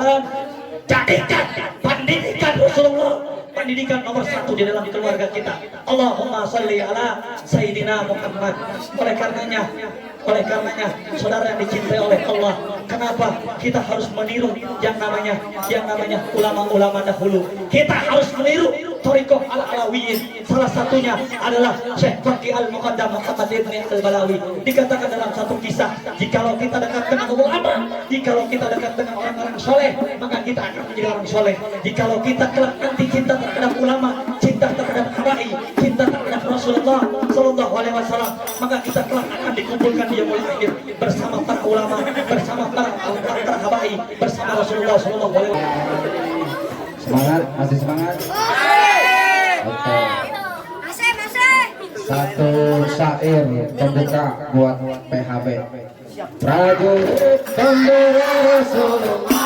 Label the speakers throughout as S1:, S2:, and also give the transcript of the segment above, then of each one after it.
S1: Tuhan, jadikan pendidikan Rasulullah pendidikan nomor satu di dalam keluarga kita. Allahumma sholli ala Sayyidina Muhammad. Oleh karenanya, saudara yang dicintai oleh Allah, kenapa kita harus meniru yang namanya ulama-ulama dahulu? Kita harus meniru Thariqah al-Alawiyin. Salah satunya adalah Syekh Faqih al-Muqaddam Muhammad ibn al-Balawi. Dikatakan dalam satu kisah, jikalau kita dekat dengan ulama, jikalau kita dekat dengan orang-orang soleh, maka kita akan menjadi orang soleh. Jikalau kita kelak nanti cinta terhadap ulama, cinta terhadap habaib, cinta terhadap Rasulullah Sallallahu Alaihi Wasallam, maka kita kelak akan dikumpulkan di yaumul akhir bersama para ulama, bersama para habaib, bersama Rasulullah Sallallahu Alaihi Wasallam.
S2: Semangat, masih semangat. Oke. Satu syair pembuka buat PHB. Prajurit bendera Rasulullah.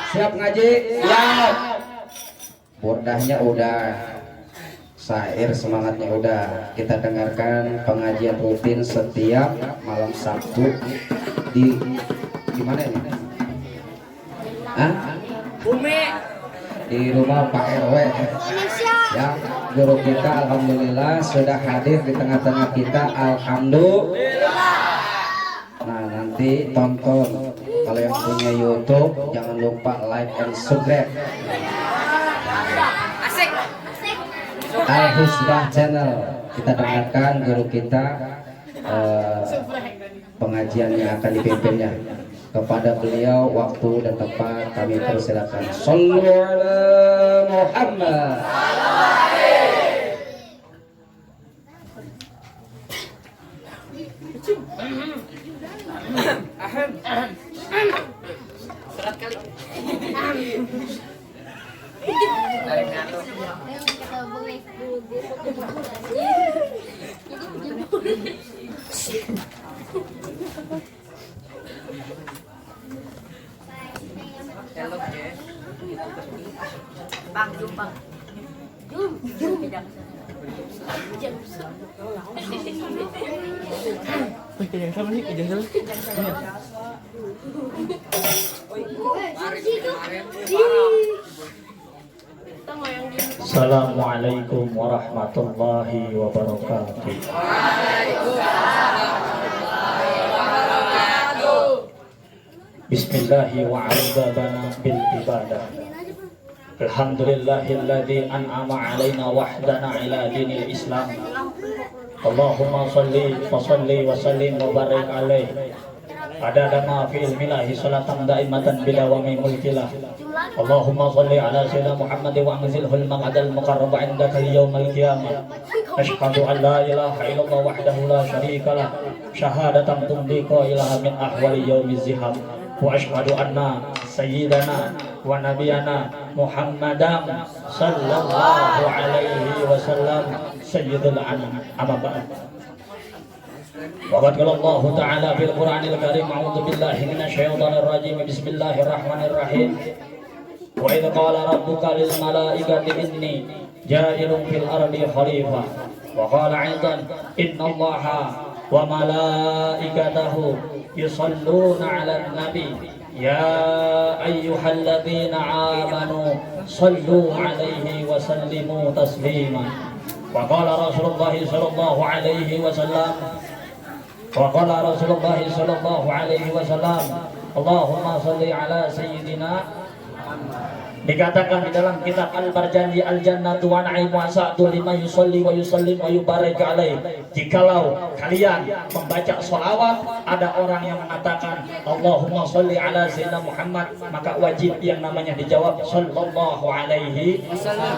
S2: Siap ngaji? Siap. Bordahnya udah, syair semangatnya udah. Kita dengarkan pengajian rutin setiap malam Sabtu di mana ini? Hah?
S3: Bumi.
S2: Di rumah Pak RW. Ya, guru kita alhamdulillah sudah hadir di tengah-tengah kita, alhamdulillah. Nah, nanti tonton Kalau yang punya YouTube jangan lupa like and subscribe. Al Husbah Channel. Kita dengarkan guru kita pengajian yang akan dipimpinnya. Kepada beliau waktu dan tempat kami persilakan. Shallu ala Muhammad.
S3: Bang, jom bang. Jom. Tidak.
S1: Assalamualaikum warahmatullahi wabarakatuh. Bismillahi wa a'udzabana bil ibadah. Alhamdulillahilladzi an'ama 'alaina wahdana ila dinil Islam. Allahumma shalli wa sallim wa barik alaihi. Adada ma fi ilmillahi salatan daimatan bidawami mulkilah. Allahumma shalli ala sayyidina Muhammad wa anzilhul maq'adal muqarrab 'indaka yaumal qiyamah. Asyhadu an la ilaha illallah wahdahu la syarika lah. Syahadatan tumbiqa ilaha min ahwali yaumiz zihab. Wa asyhadu anna sayyidana wa nabiyana Muhammadan sallallahu alaihi wasallam sayyidul anam. Amma ba'd. Wa qala Allah ta'ala fil Qur'anil Karim a'udzu billahi minasy syaithanir rajim. Bismillahirrahmanirrahim. Wa idz qala rabbuka lil malaikati inni ja'ilun fil ardi khalifah. Wa qala 'aidan innallaha wa malaikatahu yusalluna 'alan nabi ya ayyuhalladzina amanu sallu 'alaihi wa sallimu taslima. Wa qala Rasulullah sallallahu alaihi wasallam Allahumma shalli ala sayyidina. Dikatakan di dalam kitab Al-Barjanji Al-Jannatu wa na'imu asa'du lima yusalli wa yusallim wa yubarik alaih. Jikalau kalian membaca sholawat, ada orang yang mengatakan Allahumma sholli ala sayyidina Muhammad, maka wajib yang namanya dijawab sallallahu alaihi wasallam.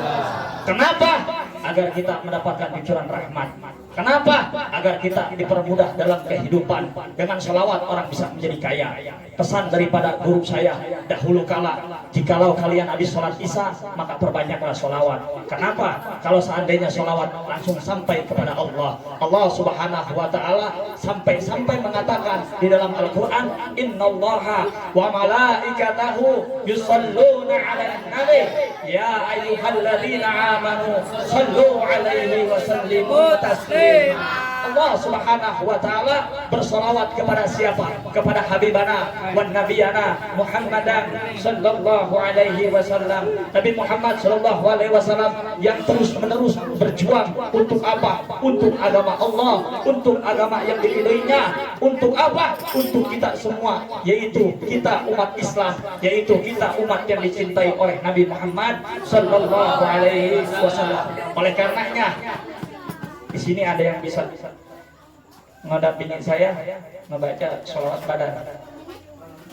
S1: Kenapa? Agar kita mendapatkan cucuran rahmat. Kenapa? Agar kita dipermudah dalam kehidupan. Dengan sholawat orang bisa menjadi kaya. Pesan daripada guru saya dahulu kala, jikalau kalian habis sholat isya, maka perbanyaklah sholawat. Kenapa? Kalau seandainya sholawat langsung sampai kepada Allah, Allah subhanahu wa ta'ala sampai mengatakan di dalam Al-Quran, innallaha wa malaikatahu yusalluna 'alan nabi ya ayyuhalladzina amanu sallu 'alaihi wa sallimu taslima. Allah subhanahu wa ta'ala bersalawat kepada siapa? Kepada habibana wa nabiyana Muhammadan sallallahu alaihi wasallam. Nabi Muhammad sallallahu alaihi wasallam yang terus menerus berjuang untuk apa? Untuk agama Allah, untuk agama yang diridhoinya. Untuk apa? Untuk kita semua, yaitu kita umat Islam, yaitu kita umat yang dicintai oleh Nabi Muhammad sallallahu alaihi wasallam. Oleh karenanya di sini ada yang bisa mendampingi saya membaca sholawat badar.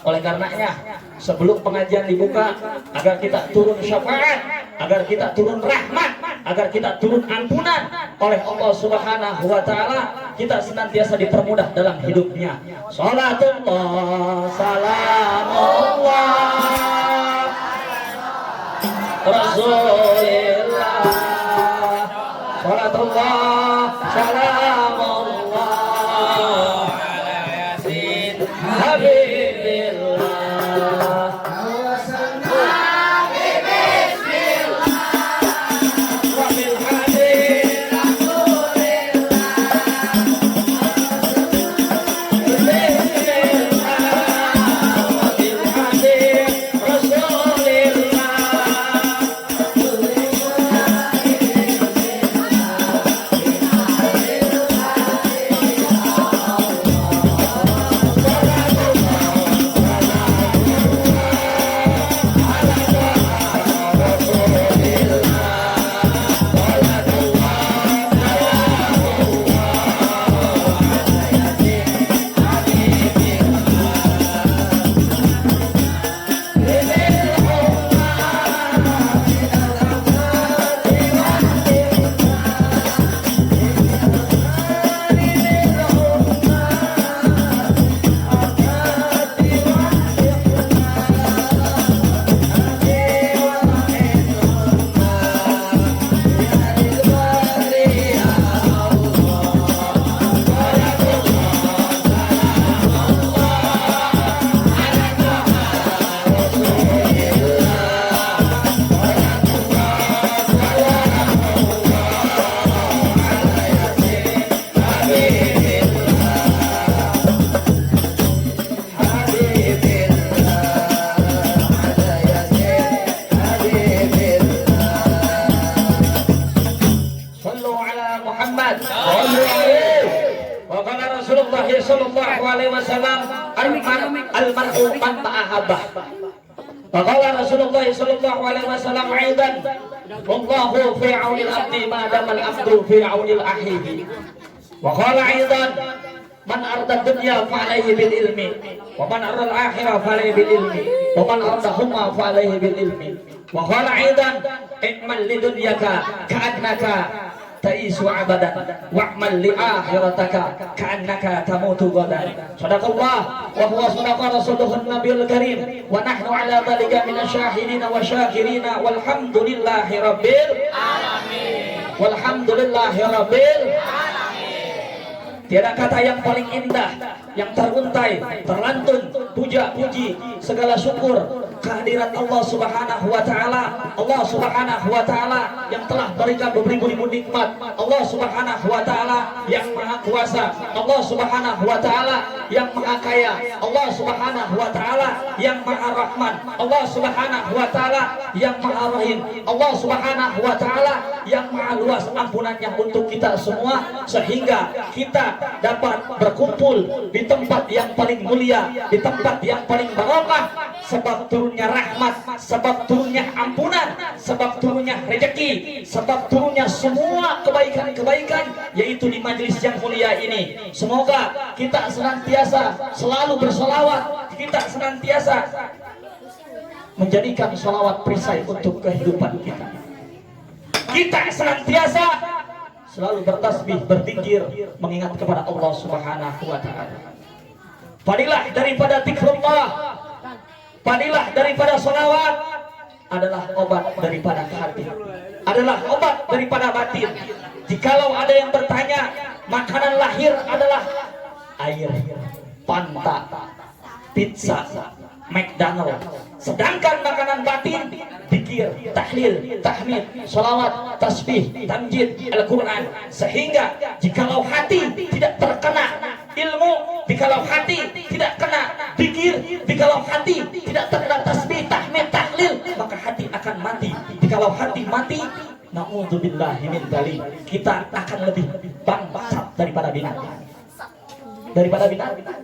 S1: Oleh karenanya sebelum pengajian dibuka, agar kita turun syafaat, agar kita turun rahmat, agar kita turun ampunan oleh Allah subhanahu wa ta'ala, kita senantiasa dipermudah dalam hidupnya. Salatullah salamullah Rasulillah. Salatullah salamullah Habibillah.
S2: wasallam, al-mar'u man ta'ahabah. Faqala Rasulullah sallallahu alaihi wasallam aidan, wallahu fi 'aunil 'abdi ma dama al-'abdu fi 'aunil akhihi. Wa qala aidan, man arada dunya fa alaihi bil ilmi, wa man arada al-akhirah fa alaihi bil ilmi, wa man arada huma fa alaihi bil ilmi. Wa qala aidan, i'mal lidunyaka ka'annaka ta'isu abadan wa'mal li akhirataka ka'annaka tamutu ghadan. Sadaqallah wa huwa sadaqa rasuluhun nabiyul karim wa nahnu ala dhalika minasyahidin wa syakirin walhamdulillahi rabbil alamin. Walhamdulillahi rabbil alamin. Tiada kata yang paling indah, yang teruntai, terlantun, puja puji, segala syukur kehadirat Allah Subhanahu wa taala. Allah Subhanahu wa taala yang telah berikan beribu-ribu nikmat. Allah Subhanahu wa taala yang maha kuasa. Allah Subhanahu wa taala yang maha kaya. Allah Subhanahu wa taala yang maha rahman. Allah Subhanahu wa taala yang maha rahim. Allah Subhanahu wa taala yang maha luas ampunannya untuk kita semua, sehingga kita dapat berkumpul di tempat yang paling mulia, di tempat yang paling barokah, sebab turunnya rahmat, sebab turunnya ampunan, sebab turunnya rezeki, sebab turunnya semua kebaikan-kebaikan, yaitu di majelis yang mulia ini. Semoga kita senantiasa selalu bersolawat, kita senantiasa menjadikan solawat perisai untuk kehidupan kita. Kita senantiasa selalu bertasbih, berzikir, mengingat kepada Allah Subhanahu wa taala. Fadilah daripada zikrullah, fadilah daripada sholawat adalah obat daripada hati, adalah obat daripada batin. Jikalau ada yang bertanya, makanan lahir adalah air, Fanta, pizza, McDonald, sedangkan makanan batin zikir, tahlil, tahmid, sholawat, tasbih, tamjid, Al-Quran. Sehingga jikalau hati tidak terkena ilmu, jikalau hati tidak kena zikir, jikalau hati tidak terkena tasbih, tahmid, tahlil, maka hati akan mati. Jikalau hati mati, na'udzubillahi min dzalik, kita akan lebih bangsat daripada binatang. Daripada binatang.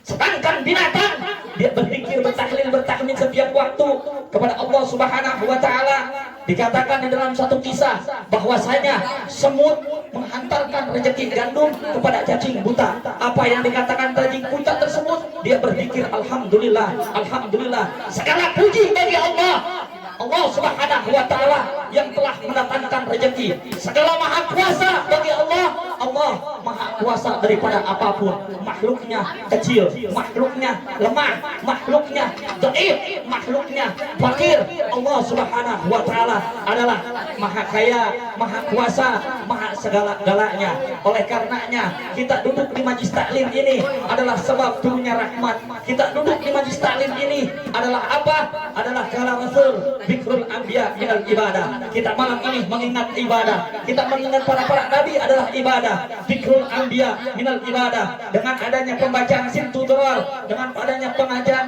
S2: Sedangkan binatang dia berzikir, bertahlil, bertahmid setiap waktu kepada Allah Subhanahu wa taala. Dikatakan di dalam satu kisah bahwasanya semut menghantarkan rezeki gandum kepada cacing buta. Apa yang dikatakan cacing buta tersebut? Dia berzikir, alhamdulillah, alhamdulillah, segala puji bagi Allah. Allah Subhanahu wa taala yang telah mendatangkan rezeki. Segala maha kuasa bagi Allah. Allah maha kuasa daripada apapun. Makhluknya kecil, makhluknya lemah, makhluknya dhaif, makhluknya fakir. Allah Subhanahu wa taala adalah maha kaya, maha kuasa, maha segala-galanya. Oleh karenanya kita duduk di majlis taklim ini adalah sebab turunnya rahmat. Kita duduk di majlis taklim ini adalah apa? Adalah kala Rasul zikrul anbiya minal ibadah. Kita malam ini mengingat ibadah. Kita mengingat para nabi adalah ibadah. Zikrul anbiya minal ibadah. Dengan adanya pembacaan Simtudrar, dengan adanya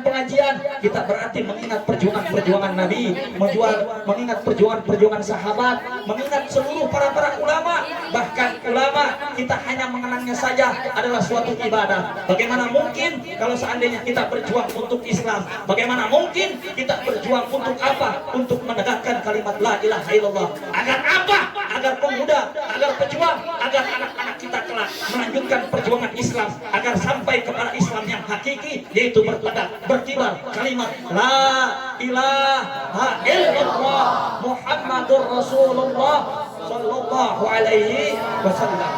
S2: pengajian, kita berarti mengingat perjuangan nabi, mengingat perjuangan sahabat, mengingat seluruh para ulama. Bahkan ulama kita hanya mengenangnya saja adalah suatu ibadah. Bagaimana mungkin kalau seandainya kita berjuang untuk Islam? Bagaimana mungkin kita berjuang untuk apa? Untuk menegakkan kalimat la ilaha illallah. Agar apa? Agar pemuda, agar pejuang, agar anak-anak kita kelak melanjutkan perjuangan Islam, agar sampai kepada Islam yang hakiki, yaitu bertegak, berkibar kalimat la ilaha illallah Muhammadur Rasulullah sallallahu alaihi wasallam.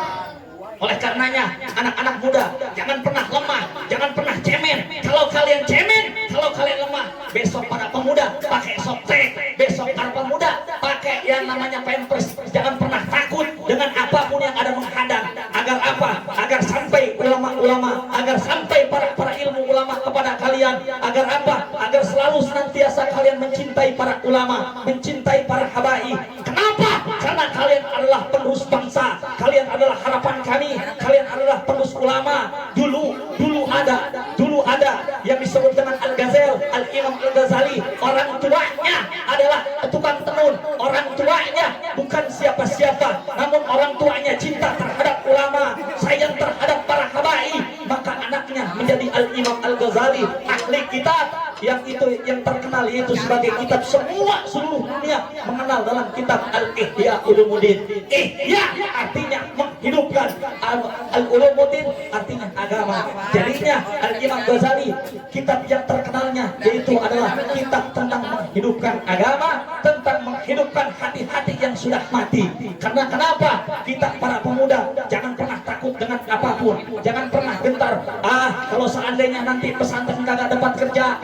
S2: Oleh karenanya anak-anak muda jangan pernah lemah, jangan pernah cemen. Kalau kalian cemen, kalau kalian lemah, besok para pemuda pakai softtek, besok para pemuda pakai yang namanya pampers. Jangan pernah takut dengan apapun yang ada menghadang. Agar apa? Agar sampai ulama-ulama, agar sampai para ilmu ulama kepada kalian. Agar apa? Agar selalu senantiasa kalian mencintai para ulama, mencintai para habaib. Kenapa? Karena kalian adalah penerus bangsa, kalian adalah harapan kami, kalian adalah penerus ulama. Dulu ada yang disebut dengan Al-Ghazali, Al-Imam Al-Ghazali. Orang tuanya adalah tukang tenun. Orang tuanya bukan siapa-siapa, namun orang tuanya cinta terhadap ulama, sayang terhadap para habaib. Maka anaknya
S1: sebagai kitab semua seluruh dunia mengenal dalam kitab Al-Ihya Ulumuddin. Ihya artinya menghidupkan, Al-Ulumuddin artinya agama. Jadinya Al-Imam Ghazali kitab yang terkenalnya yaitu adalah kitab tentang menghidupkan agama, tentang menghidupkan hati-hati yang sudah mati. Karena kenapa? Kita para pemuda jangan pernah takut dengan apapun, jangan pernah gentar. Kalau seandainya nanti pesantren kagak dapat kerja,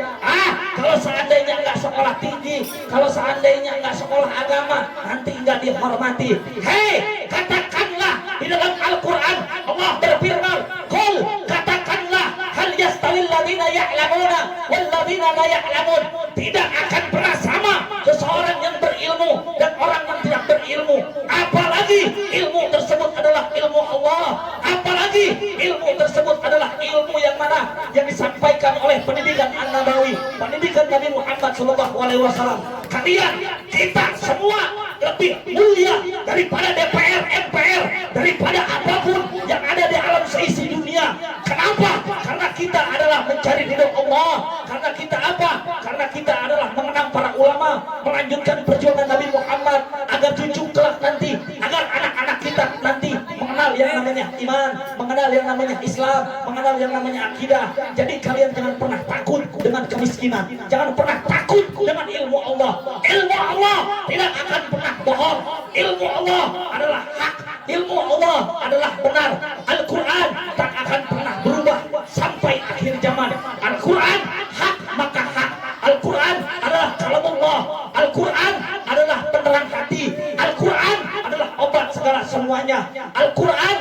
S1: kalau seandainya nggak sekolah tinggi, kalau seandainya nggak sekolah agama, nanti nggak dihormati. Hei, katakanlah di dalam Al-Quran Allah berfirman, Qul, katakanlah, hal yastawil ladzina ya'lamuna wal ladzina la ya'lamun. Tidak akan pernah sama seseorang yang berilmu dan orang yang tidak berilmu. Apalagi ilmu tersebut adalah ilmu Allah, apalagi ilmu tersebut adalah ilmu yang mana yang disampaikan oleh pendidikan An-Nabawi, pendidikan Nabi Muhammad SAW. Kalian, kita semua lebih mulia daripada DPR, MPR, daripada apapun yang ada di alam seisi dunia. Kenapa? Karena kita adalah mencari ridho Allah. Karena kita apa? Karena kita adalah mengenang para ulama, melanjutkan perjuangan Nabi Muhammad agar cucu kelak nanti, agar anak-anak kita nanti mengenal yang namanya iman, mengenal yang namanya Islam, mengenal yang namanya akidah. Jadi kalian jangan pernah takut dengan kemiskinan, jangan pernah takut dengan ilmu Allah. Ilmu Allah tidak akan pernah bohong. Ilmu Allah adalah hak, ilmu Allah adalah benar. Al-Quran tak akan pernah berubah sampai akhir zaman. Al-Quran hak maka hak. Al-Quran adalah kalamullah. Al-Quran adalah penerang hati. Al-Quran adalah obat segala semuanya. Al-Quran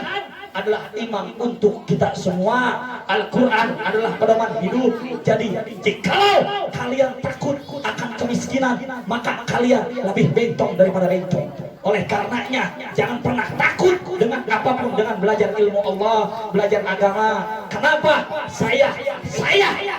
S1: adalah imam untuk kita semua. Al-Quran adalah pedoman hidup. Jadi jikalau kalian takut akan kemiskinan, maka kalian lebih bentong daripada bentong. Oleh karenanya jangan pernah takut dengan apapun, dengan belajar ilmu Allah, belajar agama. Kenapa? Saya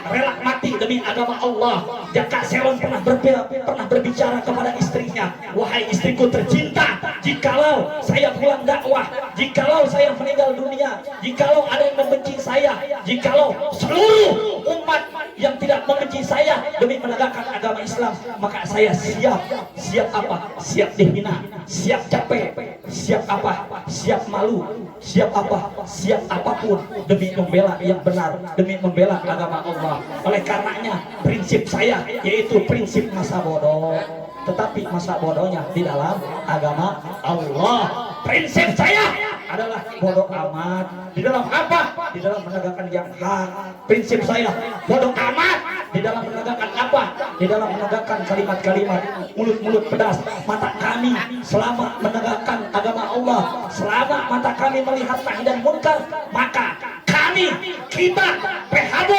S1: rela mati demi agama Allah. Jaka Selon pernah berbicara kepada istrinya, wahai istriku tercinta, jikalau saya pulang dakwah, jikalau saya meninggal dunia, jikalau ada yang membenci saya, jikalau seluruh umat yang tidak membenci saya demi menegakkan agama Islam, maka saya siap apa? Siap dihina, siap capek, siap apa? Siap malu, siap apa? Siap apapun demi membela yang benar, demi membela agama Allah. Oleh karenanya prinsip saya yaitu prinsip masa bodoh, tetapi masa bodohnya di dalam agama Allah. Prinsip saya adalah bodoh amat di dalam apa? Di dalam menegakkan yang hak. Prinsip saya bodoh amat di dalam menegakkan apa? Di dalam menegakkan kalimat-kalimat mulut-mulut pedas. Mata kami selama menegakkan agama Allah, selama mata kami melihat nahi dan munkar, maka kami, kita, PHB,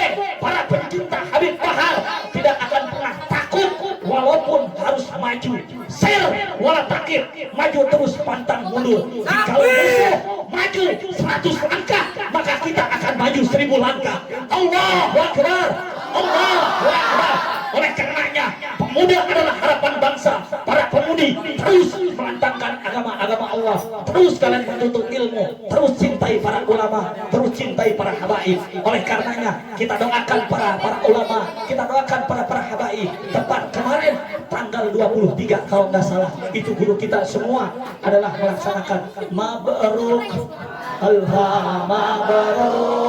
S1: para pencinta Habib Bahar tidak akan pernah takut walaupun harus maju. Sir wala takir, maju terus pantang mundur. Kalau musuh maju 100 langkah, maka kita akan maju 1000 langkah. Allahu Akbar, Allahu Akbar. Oleh karenanya pemuda adalah harapan bangsa. Para pemudi terus melantangkan agama Allah, terus kalian menuntut ilmu, terus cintai para ulama, terus cintai para habaib. Oleh karenanya kita doakan para ulama, kita doakan para habaib. Tepat kemarin tanggal 23 kalau nggak salah, itu guru kita semua adalah melaksanakan mabruk mabruk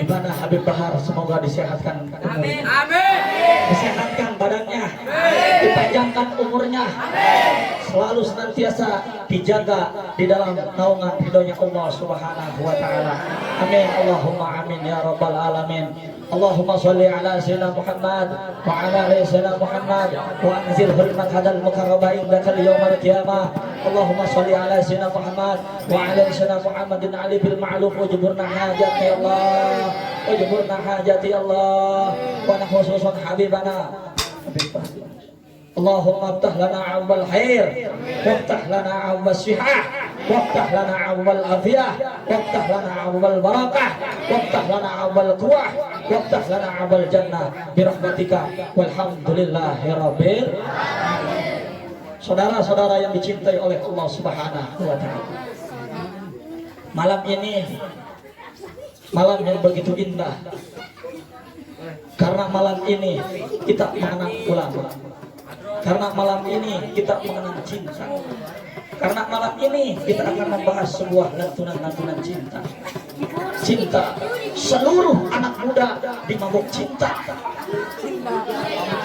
S2: Habibana Habib Bahar semoga disehatkan umurnya. Disehatkan badannya, dipanjangkan umurnya, selalu senantiasa dijaga di dalam naungan ridhonya Allah Subhanahu wa taala. Amin. Allahumma amin ya rabbal alamin. Allahumma shalli ala sayyidina Muhammad wa ala ali sayyidina Muhammad wa anzilhu al-maq'adal mukarrama indaka yawmal qiyamah. Allahumma shalli ala sayyidina Muhammad wa ala ali sayyidina Muhammadin ali bil ma'ruf wajburna hajat ya Allah. Wajburna hajat ya Allah. Wa nahsusun habibana. Allahumma aftah lana awwal khair, waftah lana awwal sihah, waftah lana awwal afiyah, waftah lana awwal barakah, waftah lana awwal quwwah, waftah lana awwal jannah birahmatika walhamdulillahi rabbil alamin. Saudara-saudara yang dicintai oleh Allah Subhanahu wa taala. Malam ini malam yang begitu indah. Karena malam ini kita mengenang ulama. Karena malam ini kita mengenang cinta. Karena malam ini kita akan membahas sebuah lantunan-lantunan cinta. Cinta. Seluruh anak muda dimabuk cinta.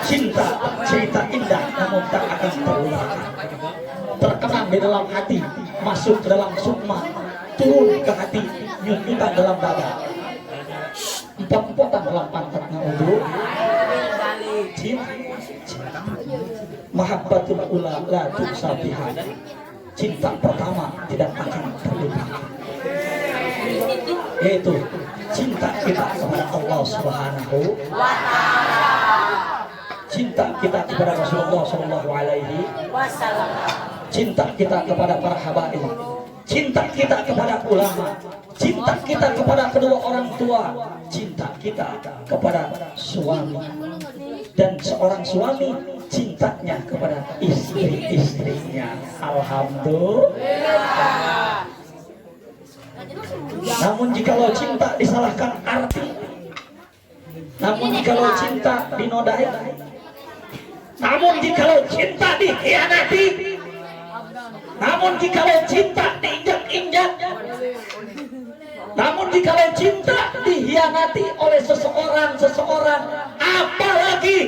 S2: Cinta, cerita indah namun tak akan terlupakan. Terkenang di dalam hati, masuk ke dalam sukma, turun ke hati, nyut-nyutan dalam dada, empot-empotan dalam pantatnya untuk cinta. Mahabbatul ula la tusabiha. Cinta pertama tidak akan terlupakan, yaitu cinta kita kepada Allah Subhanahu wa taala. Cinta kita kepada Rasulullah sallallahu alaihi wasallam. Cinta kita kepada para habaib. Cinta kita kepada ulama. Cinta kita kepada kedua orang tua. Cinta kita kepada suami. Dan seorang suami cintanya kepada istri-istrinya. Alhamdulillah. Namun jikalau cinta disalahkan arti, namun jikalau cinta dinodai, namun jikalau cinta dikhianati, namun jikalau cinta diinjak-injak, namun jikalau cinta dihianati oleh seseorang, apalagi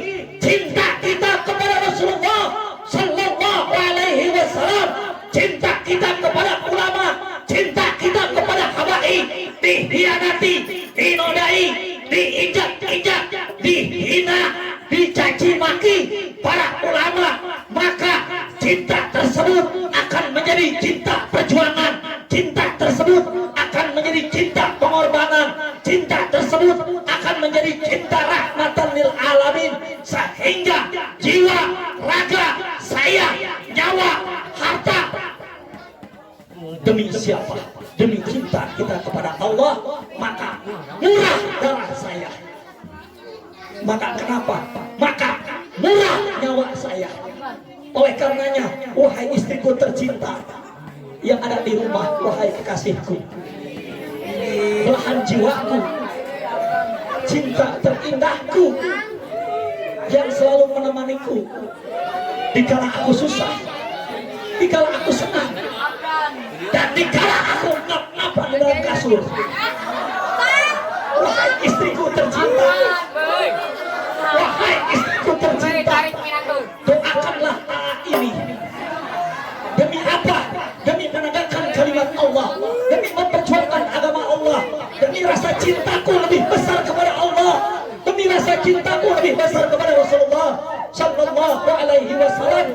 S2: cinta kita kepada Rasulullah sallallahu alaihi wasallam, cinta kita kepada ulama, cinta kita kepada habaib, dihianati, dinodai, diinjak-injak, dihina, dicaci maki para ulama, maka cinta tersebut akan menjadi cinta perjuangan, cinta tersebut akan menjadi cinta pengorbanan, cinta tersebut akan menjadi cinta rahmatan lil alamin, sehingga jiwa, raga, saya, nyawa, harta, demi siapa? Demi cinta kita kepada Allah, maka murah darah saya. Maka kenapa? Maka murah nyawa saya. Oleh karenanya, wahai istriku tercinta yang ada di rumah, wahai kekasihku, belahan jiwaku, cinta terindahku yang selalu menemaniku dikala aku susah, dikala aku senang, dan dikala aku ngap-ngapan di dalam kasur. Wahai istriku tercinta, wahai istriku tercinta, doakanlah ini. Demi apa? Demi menegakkan kalimat Allah, demi memperjuangkan agama Allah, demi rasa cintaku lebih besar kepada Allah, demi rasa cintaku lebih besar kepada Rasulullah sallallahu alaihi wasallam.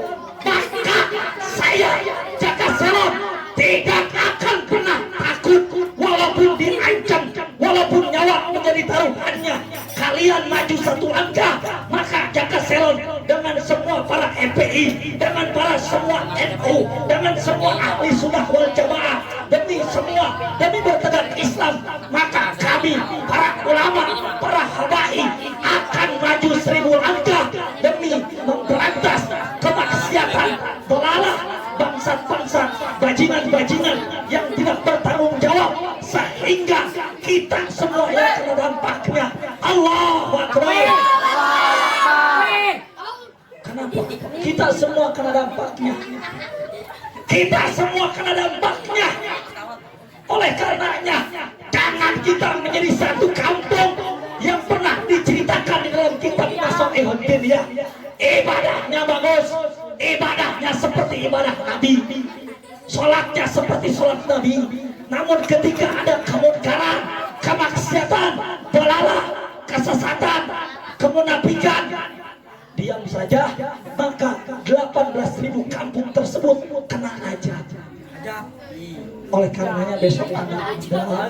S2: Maka saya Jaka Selon tidak akan pernah takut walaupun diancam, walaupun nyawa menjadi taruhannya. Kalian maju satu langkah, maka Jaka Selon dengan semua para FPI, dengan para semua NU, dengan semua ahli sunnah wal jamaah, demi semua, demi bertegak Islam, maka kami para ulama, para habaib akan maju 1000 langkah demi memberantas kemaksiatan, dolalah, bangsat-bangsat, bajingan-bajingan yang tidak bertanggung jawab, sehingga kita semua yang kena dampaknya. Allahu Akbar. Kenapa? Kita semua kena dampaknya. Kita semua kena dampaknya. Oleh karenanya, jangan kita menjadi satu kampung
S1: penting ya. Ibadahnya bagus, ibadahnya seperti ibadah Nabi, sholatnya seperti sholat Nabi. Namun ketika ada kemungkaran, kemaksiatan, dalalah, kesesatan, kemunafikan, diam saja, maka 18.000 kampung tersebut kena ajab. Oleh karenanya besok anak muda,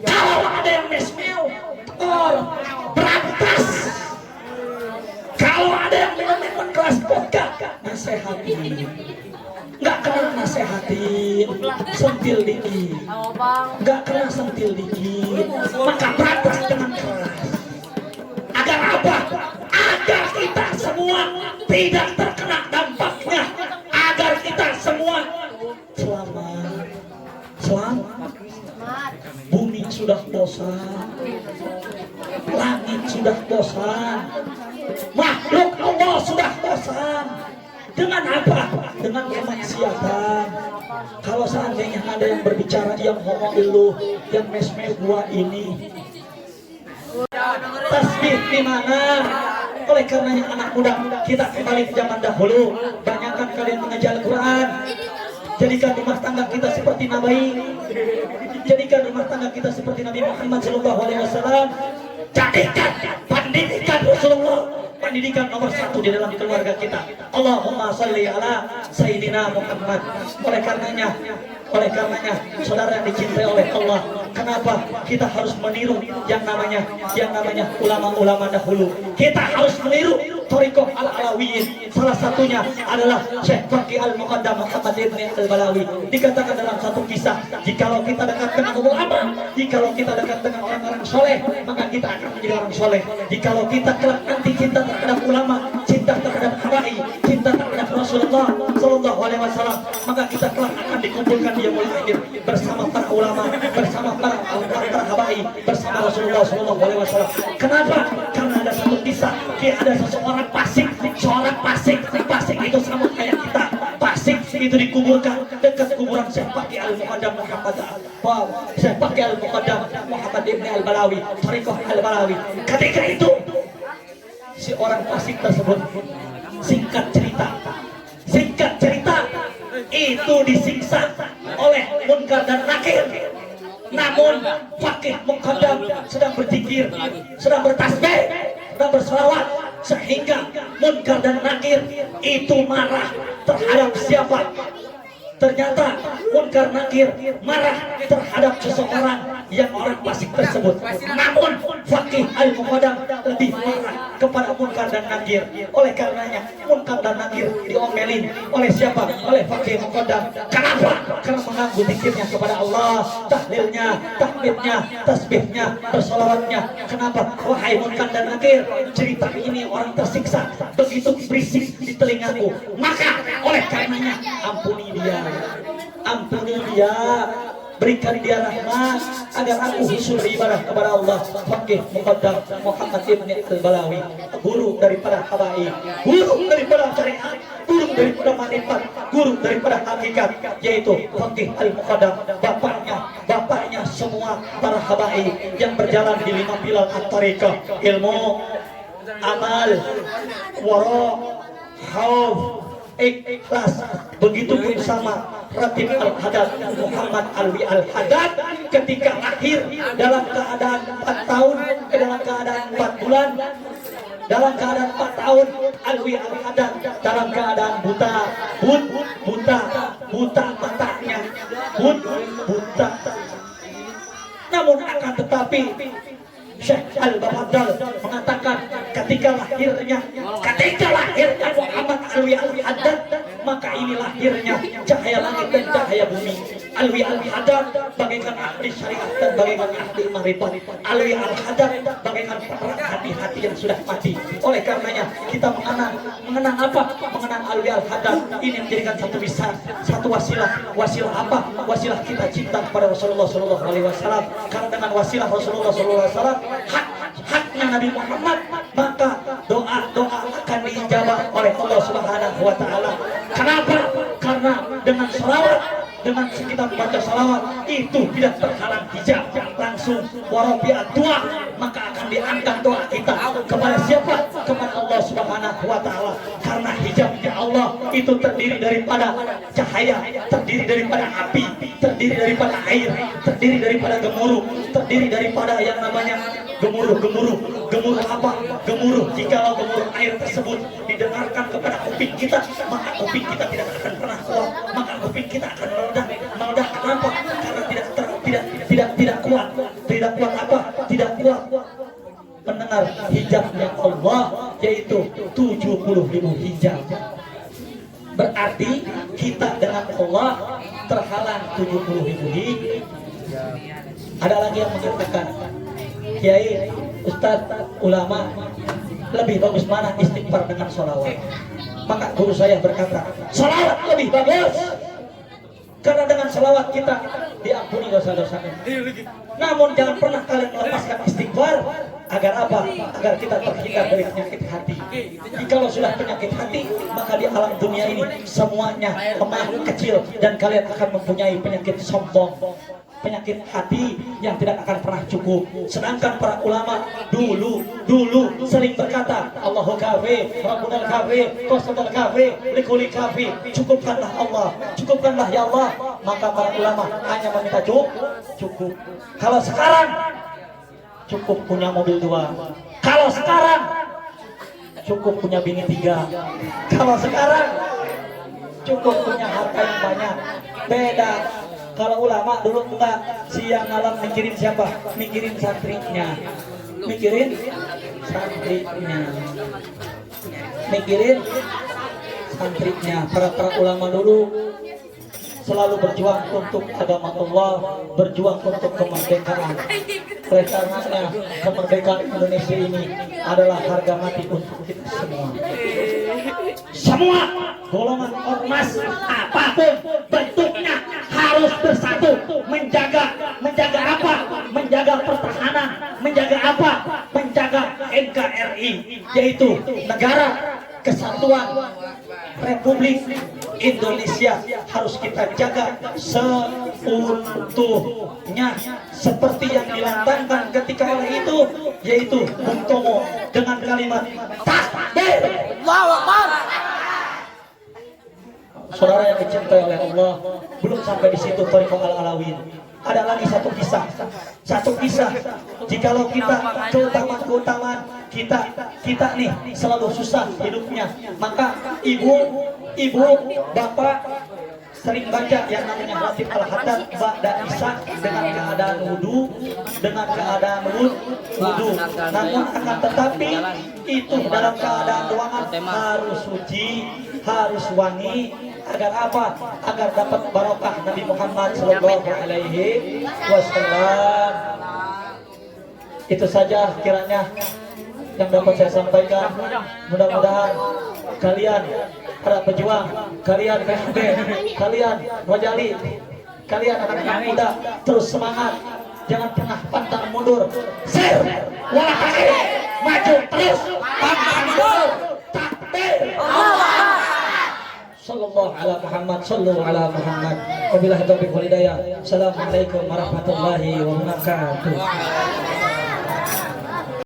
S1: kalau ada yang mesmeo, berantas. Kalau ada yang minum kelas vodka, nasehatin. Nggak kena nasehatin, sentil dikit. Nggak kena sentil dikit, maka berantas dengan keras. Agar apa? Agar kita semua tidak terkena dampaknya. Agar kita semua selamat. Bumi sudah bosan, langit sudah bosan, makhluk Allah sudah bosan. Dengan apa? Dengan kemaksiatan. Kalau seandainya ada yang berbicara, yang ngomong lu, yang mesme gua ini, tasbih di mana? Oleh karenanya anak muda, kita kembali ke zaman dahulu. Banyakkan kalian mengajar Al-Quran. Jadikan rumah tangga kita seperti Nabi. Jadikan rumah tangga kita seperti Nabi Muhammad SAW. Jadikan pendidikan Rasulullah pendidikan nomor 1 di dalam keluarga kita. Allahumma salli ala Sayyidina Muhammad. Oleh karenanya saudara yang dicintai oleh Allah, kenapa kita harus meniru yang namanya ulama-ulama dahulu? Kita harus meniru Thariqah Al-Alawiyin. Salah satunya adalah Syekh Faqih Al-Muqaddam Muhammad Ibn Al-Balawi. Dikatakan dalam satu kisah, jikalau kita dekat dengan ulama, jikalau kita dekat dengan orang-orang soleh, maka kita akan menjadi orang soleh. Jikalau kita kelak nanti cinta terhadap ulama, cinta terhadap habaib, cinta terhadap Rasulullah Sallallahu Alaihi Wasallam, maka kita kelak akan dikumpulkan di yaumul akhir bersama para ulama, bersama para habaib, bersama Rasulullah Sallallahu Alaihi Wasallam. Kenapa? Karena ada satu kisah, ada seorang pasik itu sama kayak kita. Pasik itu dikuburkan dekat kuburan Syekh Faqih Al-Muqaddam Muhammad Syekh Faqih Al-Muqaddam Muhammad Ibn Al-Balawi, Thariqah Al-Balawi. Ketika itu si orang pasik tersebut, singkat cerita itu disiksa oleh Munkar dan Nakir. Namun Faqih Muqaddam sedang berzikir, sedang bertasbih, sedang berselawat, sehingga Munkar dan Nakir itu marah terhadap siapa? Ternyata Munkar Nakir marah terhadap seseorang yang orang pasik tersebut. Namun Faqih Al-Muqaddam lebih marah kepada Munkar dan Nakir. Oleh karenanya Munkar dan Nakir diomelin oleh siapa? Oleh Faqih Muqaddam. Kenapa? Karena mengganggu zikirnya kepada Allah, tahlilnya, tahmidnya, tasbihnya, bersolawatnya. Kenapa? Wahai Munkar dan Nakir, cerita ini orang tersiksa begitu berisik di telingaku. Maka oleh karenanya ampuni dia, berikan dia rahmat agar aku husul ibadah kepada Allah. Faqih Muqaddam Muhammad Ibn Al-Balawi, guru daripada habaib, guru daripada syariat, guru daripada manifat, guru daripada hakikat, yaitu Faqih Al-Muqaddam, bapaknya semua para habaib yang berjalan di 5 pilar at-tariqah: ilmu, amal, wara, khauf, ikhlas. Begitupun sama Ratib Al-Hadad Muhammad Alwi Al-Hadad, ketika lahir dalam keadaan 4 tahun, dalam keadaan 4 bulan, dalam keadaan 4 tahun, Alwi Al-Hadad dalam keadaan buta matanya, buta. Namun akan tetapi Syekh Al-Bahaddal mengatakan ketika lahirnya Muhammad Alwi Al-Hadad, maka ini lahirnya cahaya langit dan cahaya bumi. Alwi Al-Hadad bagaikan ahli syariat dan bagaikan ahli marifat. Alwi Al-Hadad bagaikan penerang hati-hati yang sudah mati. Oleh karenanya kita mengenang apa? Mengenang Alwi Al-Hadad ini menjadikan satu wasilah apa? Wasilah kita cinta kepada Rasulullah Sallallahu Alaihi Wasallam. Karena dengan wasilah Rasulullah Sallallahu Alaihi Wasallam, haknya Nabi Muhammad, maka doa akan diijabah oleh Allah Subhanahu wa Ta'ala. Kenapa? Karena dengan selawat, dengan kita membaca salawat itu tidak terhalang hijab, langsung langsung warafiat doa, maka akan diangkat doa kita kepada siapa? Kepada Allah Subhanahu wa taala. Karena hijabnya Allah itu terdiri daripada cahaya, terdiri daripada api, terdiri daripada air, terdiri daripada gemuruh, terdiri daripada yang namanya gemuruh apa? Gemuruh. Jikalau gemuruh air tersebut didengarkan kepada kuping kita, maka kuping kita tidak akan pernah kuat, maka kuping kita akan meledak. Kenapa? Karena tidak kuat apa? Tidak kuat mendengar hijabnya Allah, yaitu 70.000 hijab. Berarti kita dengan Allah terhalang 70.000 hijab. Ada lagi yang mengatakan, Kiai, Ustadz, ulama, lebih bagus mana istighfar dengan sholawat? Maka guru saya berkata, sholawat lebih bagus, karena dengan sholawat kita diampuni dosa-dosa. Namun jangan pernah kalian melepaskan istighfar. Agar apa? Agar kita terhindar dari penyakit hati. Jikalau sudah penyakit hati, maka di alam dunia ini semuanya lemah, kecil, dan kalian akan mempunyai penyakit sombong, penyakit hati yang tidak akan pernah cukup. Sedangkan para ulama dulu sering berkata, Allahu kafi, Rabbunal kafi, Qasadul kafi, Likuli kafi. Cukupkanlah Allah, cukupkanlah ya Allah. Maka para ulama hanya meminta cukup. Kalau sekarang cukup punya mobil 2. Kalau sekarang cukup punya bini 3. Kalau sekarang cukup punya harta yang banyak. Beda. Kalau ulama dulu enggak, siang malam mikirin siapa? Mikirin santrinya. Mikirin santrinya. Para ulama dulu selalu berjuang untuk agama Allah, berjuang untuk kemerdekaan. Oleh karenanya kemerdekaan Indonesia ini adalah harga mati untuk kita semua. Semua golongan ormas apapun bentuknya harus bersatu menjaga apa? Menjaga pertahanan, menjaga apa? Menjaga NKRI, yaitu Negara Kesatuan Republik Indonesia. Harus kita jaga seutuhnya seperti yang dilantangkan ketika oleh itu, yaitu Bung Tomo dengan kalimat takbir. Allahu Akbar. Saudara yang dicintai oleh Allah, belum sampai di situ Thariqah Al-Alawiyyin. Ada lagi satu kisah. Jikalau kita keutamaan kita nih selalu susah hidupnya, maka ibu bapak sering baca yang namanya Khatib Al-Haddad ba'da Isya dengan keadaan wudu. Namun akan tetapi itu dalam keadaan ruangan harus suci, harus wangi. Agar apa? Agar dapat barokah Nabi Muhammad sallallahu alaihi wasallam. Itu saja kiranya yang dapat saya sampaikan. Mudah-mudahan kalian para pejuang, kalian PSB, kalian Rojali, kalian anak-anak muda terus semangat, jangan pernah pantang mundur. Sir, walakasi, maju terus, pantang mundur. Takbir. Sallallahu ala Muhammad, sallallahu ala Muhammad. Wabillahi taufiq wal hidayah. Assalamualaikum warahmatullahi wabarakatuh.